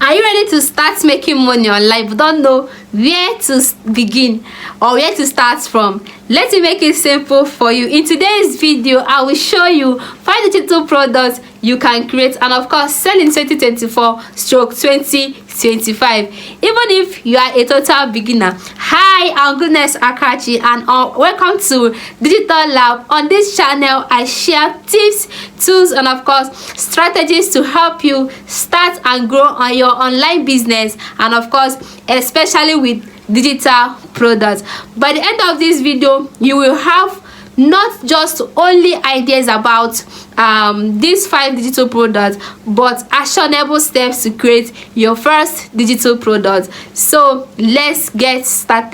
Are you ready to start making money online but don't know where to begin or where to start from? Let me make it simple for you. In today's video, I will show you 5 digital products you can create and of course sell in 2024/2025. Even if you are a total beginner. Hi, I'm Goodness Akachi and welcome to Digital Lab. On this channel, I share tips, tools and of course strategies to help you start and grow on your online business and of course especially with digital products. By the end of this video, you will have not just only ideas about these 5 digital products but actionable steps to create your first digital product. So let's get started.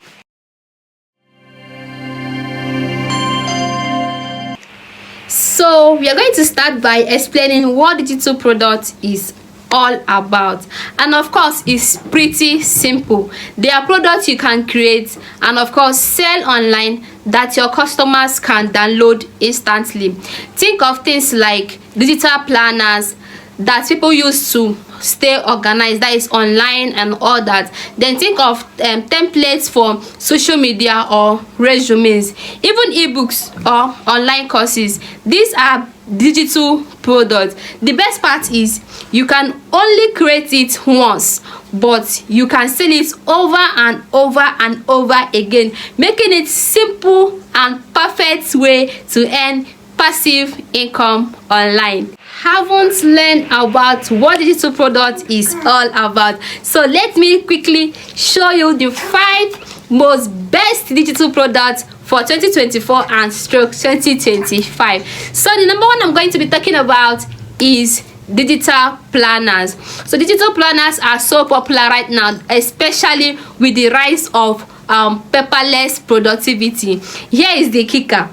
So we are going to start by explaining what digital product is all about, and of course it's pretty simple. They are products you can create and of course sell online that your customers can download instantly. Think of things like digital planners that people use to stay organized, that is online and all that. Then think of templates for social media or resumes, even ebooks or online courses. These are digital products. The best part is you can only create it once but you can sell it over and over and over again, making it simple and perfect way to earn passive income online. Haven't learned about what digital product is all about, so let me quickly show you the 5 most best digital products for 2024 and stroke 2025. So the number one I'm going to be talking about is digital planners. So digital planners are so popular right now, especially with the rise of paperless productivity. Here is the kicker.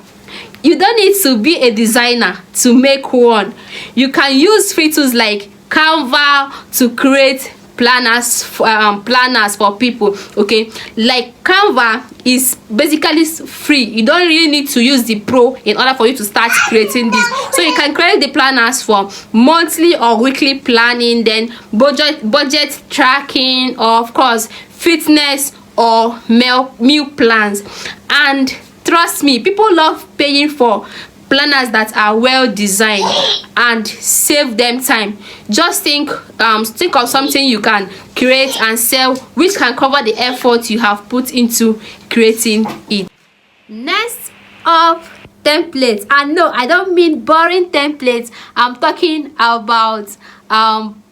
You don't need to be a designer to make one. You can use free tools like Canva to create planners for people. Okay, like Canva is basically free. You don't really need to use the pro in order for you to start creating this. So you can create the planners for monthly or weekly planning, then budget tracking, or of course fitness or meal plans. And trust me, people love paying for planners that are well designed and save them time. Just think of something you can create and sell which can cover the effort you have put into creating it. Next up, templates. And no, I don't mean boring templates. I'm talking about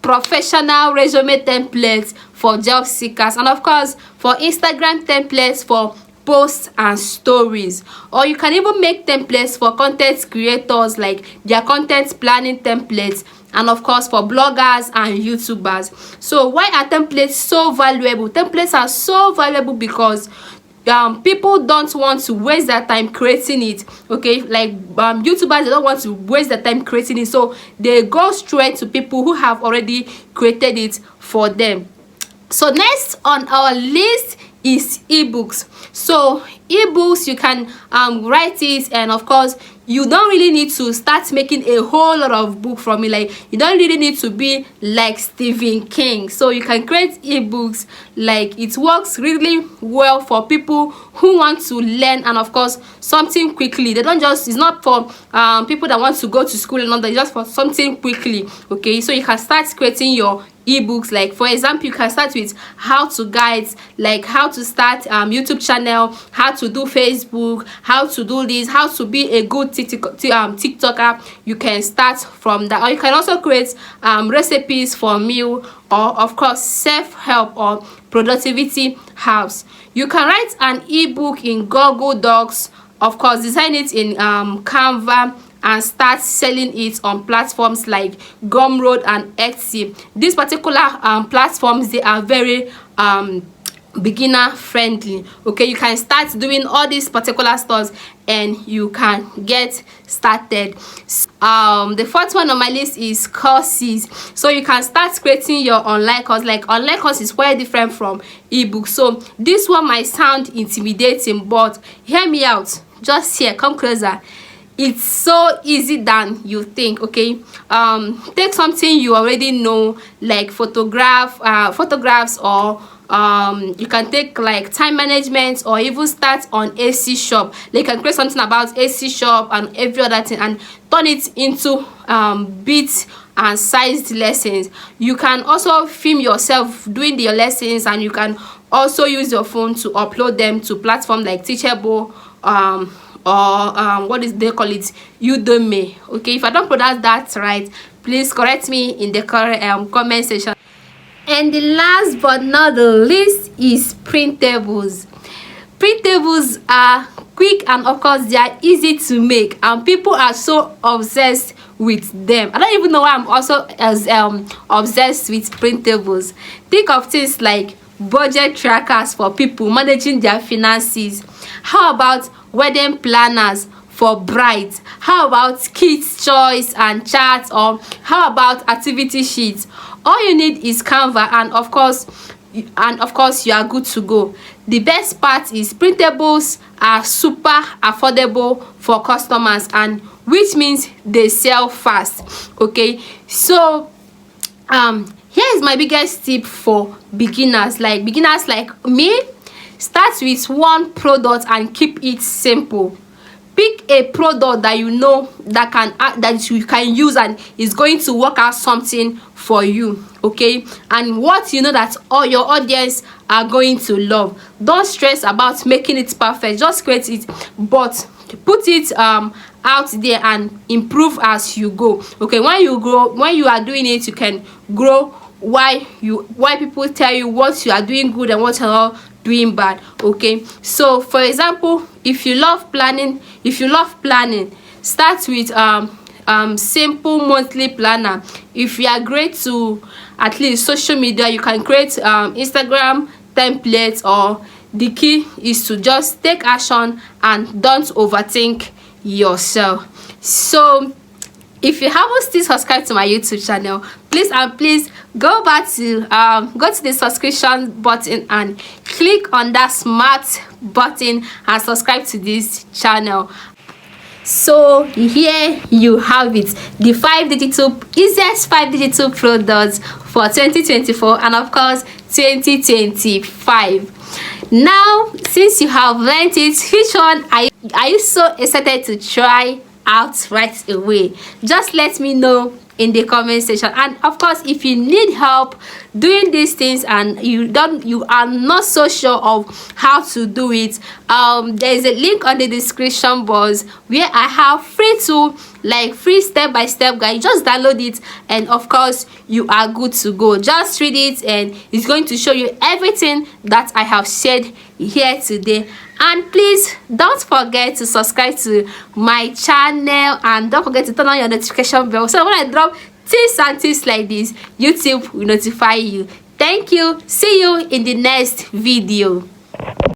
professional resume templates for job seekers, and of course for Instagram templates for posts and stories. Or you can even make templates for content creators, like their content planning templates, and of course for bloggers and YouTubers. So why are templates so valuable? Templates are so valuable because people don't want to waste their time creating it. Okay, like YouTubers, they don't want to waste their time creating it, so they go straight to people who have already created it for them. So next on our list is ebooks. So ebooks, you can write it, and of course you don't really need to start making a whole lot of book from it. Like, you don't really need to be like Stephen King. So you can create ebooks. Like, it works really well for people who want to learn and of course something quickly. They don't just, it's not for people that want to go to school and all that. It's just for something quickly. Okay, so you can start creating your ebooks. Like, for example, you can start with how to guides, like how to start YouTube channel, how to do Facebook, how to do this, how to be a good TikToker. You can start from that. Or you can also create recipes for meal, or of course self-help or productivity hacks. You can write an ebook in Google Docs, of course design it in Canva, and start selling it on platforms like Gumroad and Etsy. These particular platforms, they are very beginner friendly. Okay, you can start doing all these particular stores and you can get started. The fourth one on my list is courses. So you can start creating your online course. Like, online course is quite different from ebook. So this one might sound intimidating, but hear me out. Just here, come closer. it's so easy than you think. Okay, take something you already know, like photographs, or you can take like time management, or even start on AC shop. Like, you can create something about AC shop and every other thing and turn it into bits and sized lessons. You can also film yourself doing your lessons, and you can also use your phone to upload them to platform like Teachable, or what is they call it, Udemy. Okay, if I don't pronounce that right, please correct me in the comment section. And the last but not the least is printables. Printables are quick, and of course they are easy to make, and people are so obsessed with them. I don't even know why I'm also as obsessed with printables. Think of things like budget trackers for people managing their finances. How about wedding planners for brides? How about kids choice and charts? Or how about activity sheets? All you need is Canva, and of course you are good to go. The best part is printables are super affordable for customers, and which means they sell fast. Okay, so here is my biggest tip for beginners like me. Start with one product and keep it simple. Pick a product that you know that you can use and is going to work out something for you. Okay, and what you know that all your audience are going to love. Don't stress about making it perfect, just create it, but put it out there and improve as you go. Okay, when you are doing it, you can grow why people tell you what you are doing good and what you are doing bad. Okay, so for example, if you love planning, start with simple monthly planner. If you are great to at least social media, you can create Instagram templates, or the key is to just take action and don't overthink yourself. So if you haven't still subscribed to my YouTube channel, please go to the subscription button and click on that smart button and subscribe to this channel. So here you have it, the easiest 5 digital products for 2024 and of course 2025. Now, since you have learned it, which one are you so excited to try out right away? Just let me know in the comment section. And of course, if you need help doing these things and you are not so sure of how to do it, there is a link on the description box where I have free step-by-step guide. Just download it, and of course you are good to go. Just read it and it's going to show you everything that I have said here today. And please don't forget to subscribe to my channel, and don't forget to turn on your notification bell, so when I drop tips like this, YouTube will notify you. Thank you. See you in the next video.